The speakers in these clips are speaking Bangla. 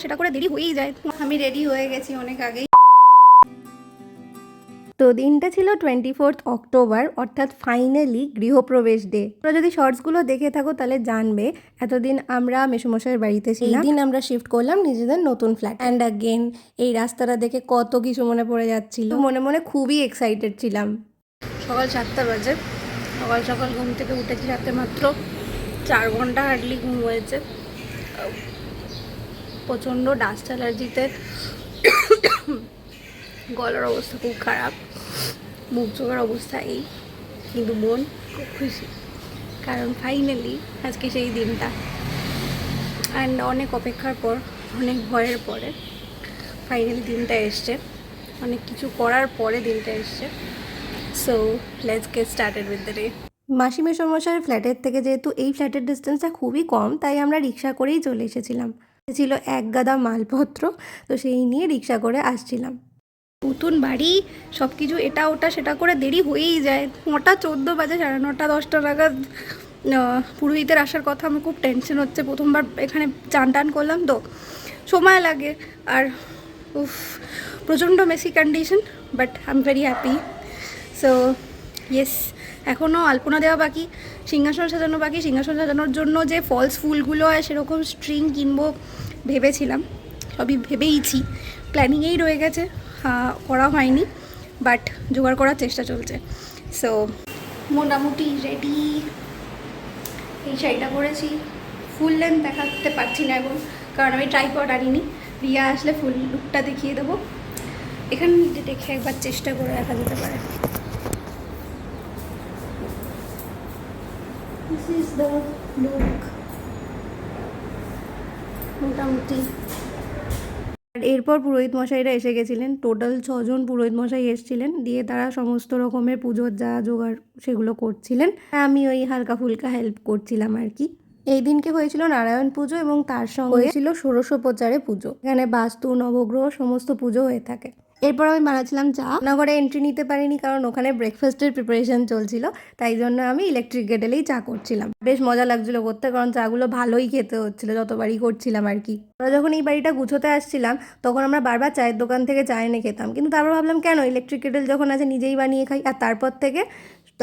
সেটা করে দেরি হয়েই যায়। আমি রেডি হয়ে গেছি অনেক আগেই। তো দিনটা ছিল 24 অক্টোবর, অর্থাৎ ফাইনালি গৃহপ্রবেশ ডে। তোমরা যদি শর্টসগুলো দেখে থাকো তাহলে জানবে এতদিন আমরা মেসোমশাইয়ের বাড়িতে ছিলাম। এই দিন আমরা শিফট করলাম নিজেদের নতুন ফ্ল্যাট। অ্যান্ড অ্যাগেন এই রাস্তাটা দেখে কত কিছু মনে পড়ে যাচ্ছিল, মনে মনে খুবই এক্সাইটেড ছিলাম। সকাল 7টা বাজে, সকাল সকাল ঘুম থেকে উঠেছি। রাতে মাত্র 4 ঘন্টা হার্ডলি ঘুম হয়েছে। প্রচণ্ড ডাস্ট অ্যালার্জিতে গলার অবস্থা খুব খারাপ, মুখ চোখের অবস্থা এই। কিন্তু মন খুব খুশি, কারণ ফাইনালি আজকে সেই দিনটা। অ্যান্ড অনেক অপেক্ষার পর, অনেক ভয়ের পরে ফাইনালি দিনটা এসছে। অনেক কিছু করার পরে দিনটা এসছে। So let's get started with the day. মাসি মেসোমশাইয়ের ফ্ল্যাটের থেকে যেহেতু এই ফ্ল্যাটের ডিস্টেন্সটা খুবই কম, তাই আমরা রিক্সা করেই চলে এসেছিলাম। ছিল এক গাদা মালপত্র, তো সেই নিয়ে রিক্সা করে আসছিলাম। নতুন বাড়ি, সব কিছু এটা ওটা সেটা করে দেরি হয়েই যায়। 9টা 14 বাজে, 9:30 10টা নাগাদ পুরোহিতের আসার কথা। আমার খুব টেনশন হচ্ছে, প্রথমবার এখানে চান টান করলাম তো সময় লাগে। আর উফ, প্রচণ্ড Messi condition, but I am very happy. So yes, এখনও আলপনা দেওয়া বাকি, সিংহাসন সাজানো বাকি। সিংহাসন সাজানোর জন্য যে ফলস ফুলগুলো হয় সেরকম স্ট্রিং কিনবো ভেবেছিলাম, সবই ভেবেইছি, প্ল্যানিংয়েই রয়ে গেছে, করা হয়নি, বাট জোগাড় করার চেষ্টা চলছে। সো মোটামুটি রেডি। এই শাড়িটা পরেছি, ফুল লেন্থ দেখাতে পারছি না এখন, কারণ আমি ট্রাইপড আনিনি। রিয়া আসলে ফুল লুকটা দেখিয়ে দেবো। এখানে দেখে একবার চেষ্টা করে দেখা যেতে পারে। দিস ইজ দ্য লুক মোটামুটি। আর এরপর পুরোহিত মশাইরা এসে গেছিলেন। টোটাল 6জন পুরোহিত মশাই এসেছিলেন, দিয়ে তারা সমস্ত রকমের পুজোর যা জোগাড় সেগুলো করছিলেন। আমি ওই হালকা ফুলকা হেল্প করছিলাম আর কি। এই দিনকে হয়েছিল নারায়ণ পুজো এবং তার সঙ্গে হয়েছিল ষোড়শোপচারে পুজো। এখানে বাস্তু, নবগ্রহ সমস্ত পুজো হয়ে থাকে। এরপর আমি বানাচ্ছিলাম চা। রান্নাঘরে এন্ট্রি নিতে পারিনি কারণ ওখানে ব্রেকফাস্টের প্রিপারেশন চলছিল, তাই জন্য আমি ইলেকট্রিক কেটেলেই চা করছিলাম। বেশ মজা লাগছিল করতে, কারণ চাগুলো ভালোই খেতে হচ্ছিল যতবারই করছিলাম আর কি। আমরা যখন এই বাড়িটা গুছোতে আসছিলাম তখন আমরা বারবার চায়ের দোকান থেকে চা এনে খেতাম, কিন্তু তারপর ভাবলাম কেন, ইলেকট্রিক কেটেল যখন আছে নিজেই বানিয়ে খাই। আর তারপর থেকে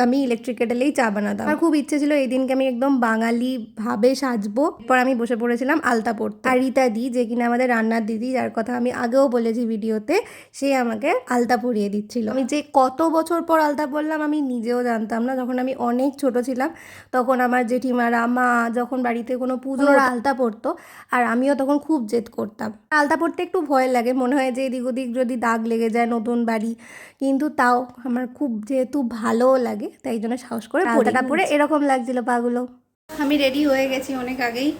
আমি ইলেকট্রিক কেটেলেই চা বানাতাম। আমার খুব ইচ্ছে ছিল এই দিনকে আমি একদম বাঙালি ভাবে সাজবো। এরপর আমি বসে পড়েছিলাম আলতা পরতে। আর রীতা দি, যে কিনা আমাদের রান্নার দিদি, যার কথা আমি আগেও বলেছি ভিডিওতে, সে আমাকে আলতা পরিয়ে দিচ্ছিল। আমি যে কত বছর পর আলতা পরলাম আমি নিজেও জানতাম না। যখন আমি অনেক ছোট ছিলাম তখন আমার জেঠিমারা, মা যখন বাড়িতে কোনো পুজোর আলতা পরতো, আর আমিও তখন খুব জেদ করতাম। আলতা পরতে একটু ভয় লাগে, মনে হয় যে এদিক ওদিক যদি দাগ লেগে যায় নতুন বাড়ি, কিন্তু তাও আমার খুব যেহেতু ভালোও লাগে তাই জন্য সাহস করে আলতাটা পরে এরকম লাগছিল পাগুলো। আমি রেডি হয়ে গেছি অনেক আগেই।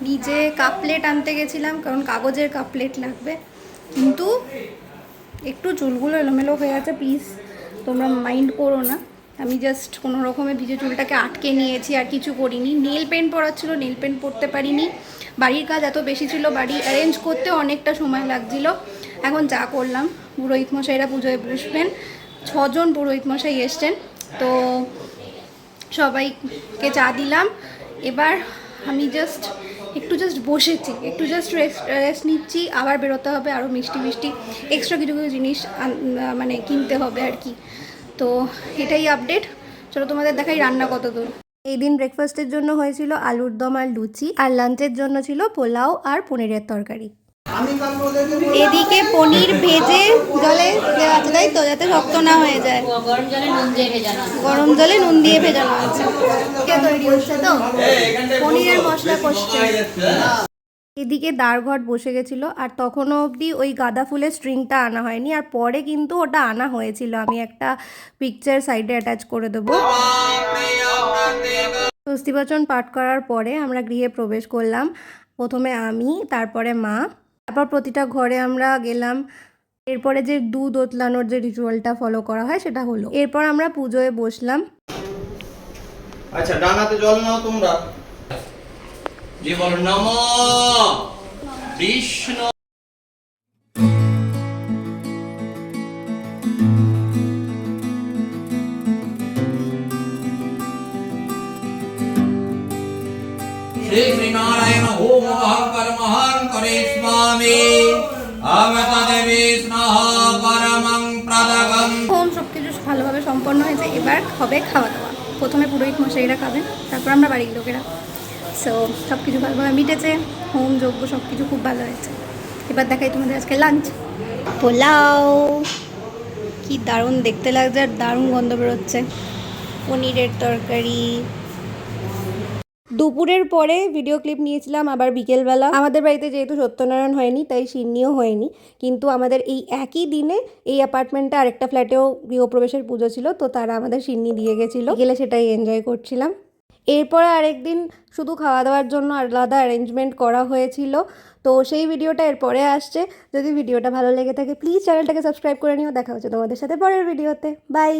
নিজে কাপলেট আনতে গেছিলাম, কারণ কাগজের কাপলেট লাগবে। কিন্তু একটু চুলগুলো এলোমেলো হয়ে আছে, প্লিজ তোমরা মাইন্ড করো না। আমি জাস্ট কোনো রকমে ভিজে চুলটাকে আটকে নিয়েছি, আর কিছু করিনি। নেল পেন্ট পরাচ্ছিল, নেল পেন্ট পরতে পারিনি। বাড়ির কাজ এত বেশি ছিল, বাড়ি অ্যারেঞ্জ করতে অনেকটা সময় লাগছিল। এখন চা করলাম। পুরোহিত মশাইরা পুজোয় বসবেন, 6জন পুরোহিত মশাই এসছেন, তো সবাইকে চা দিলাম। এবার আমি একটু বসেছি, একটু রেস্ট নিচ্ছি। আবার বেরোতে হবে, আরও মিষ্টি মিষ্টি এক্সট্রা কিছু কিছু জিনিস মানে কিনতে হবে আর কি। তো এটাই আপডেট। চলো তোমাদের দেখাই রান্না কত দূর। এই দিন ব্রেকফাস্টের জন্য হয়েছিল আলুর দম আর লুচি, আর লাঞ্চের জন্য ছিল পোলাও আর পনিরের তরকারি। এদিকে পনির ভেজে জলে দেওয়া আছে, তাই তো, যাতে শক্ত না হয়ে যায়। গরম জলে নুন দিয়ে ভেজানো আছে। তৈরি হচ্ছে তো, পনিরের মশলা কষছে। এদিকে দাঁড়ঘট বসে গেছিল, আর তখনও অবধি ওই গাঁদা ফুলের স্ট্রিংটা আনা হয়নি। আর পরে কিন্তু ওটা আনা হয়েছিল, আমি একটা পিকচার সাইডে অ্যাটাচ করে দেবো। স্বস্তিবচন পাঠ করার পরে আমরা গৃহে প্রবেশ করলাম। প্রথমে আমি, তারপরে মা, তারপর প্রতিটা ঘরে আমরা গেলাম। এরপরে যে দুধ ওতলানোর যে রিচুয়ালটা ফলো করা হয় সেটা হলো। এরপর আমরা পুজোয় বসলাম। আচ্ছা, ডানাতে জল নাও তোমরা। যে বলো নমো বিষ্ণু। श्री श्री नारायण होम कर्महं करिष्यामि अवता देवी स्नाह परमं प्रदगं হোম সব কিছু ভালোভাবে সম্পন্ন হয়েছে। এবার হবে খাওয়া দাওয়া। প্রথমে পুরোহিত মশাইরা খাবেন, তারপর আমরা বাড়ির লোকেরা। সো সব কিছু ভালোভাবে মিটেছে, হোম যজ্ঞ সব কিছু খুব ভালো হয়েছে। এবার দেখাই তোমাদের আজকে লাঞ্চ। পোলাও কি দারুণ দেখতে লাগছে আর দারুণ গন্ধ বেরোচ্ছে। পনিরের তরকারি। দুপুরের পরে ভিডিও ক্লিপ নিয়েছিলাম আবার বিকেলবেলা। আমাদের বাড়িতে যেহেতু সত্যনারায়ণ হয়নি তাই সিন্নিও হয়নি, কিন্তু আমাদের এই একই দিনে এই অ্যাপার্টমেন্টে আরেকটা ফ্ল্যাটেও গৃহপ্রবেশের পুজো ছিল, তো তারা আমাদের সিন্নি দিয়ে গেছিলো। গেলে সেটাই এনজয় করছিলাম। এরপরে আরেকদিন শুধু খাওয়া দাওয়ার জন্য আলাদা অ্যারেঞ্জমেন্ট করা হয়েছিল, তো সেই ভিডিওটা এরপরে আসছে। যদি ভিডিওটা ভালো লেগে থাকে প্লিজ চ্যানেলটাকে সাবস্ক্রাইব করে নিও। দেখা হচ্ছে তোমাদের সাথে পরের ভিডিওতে। বাই।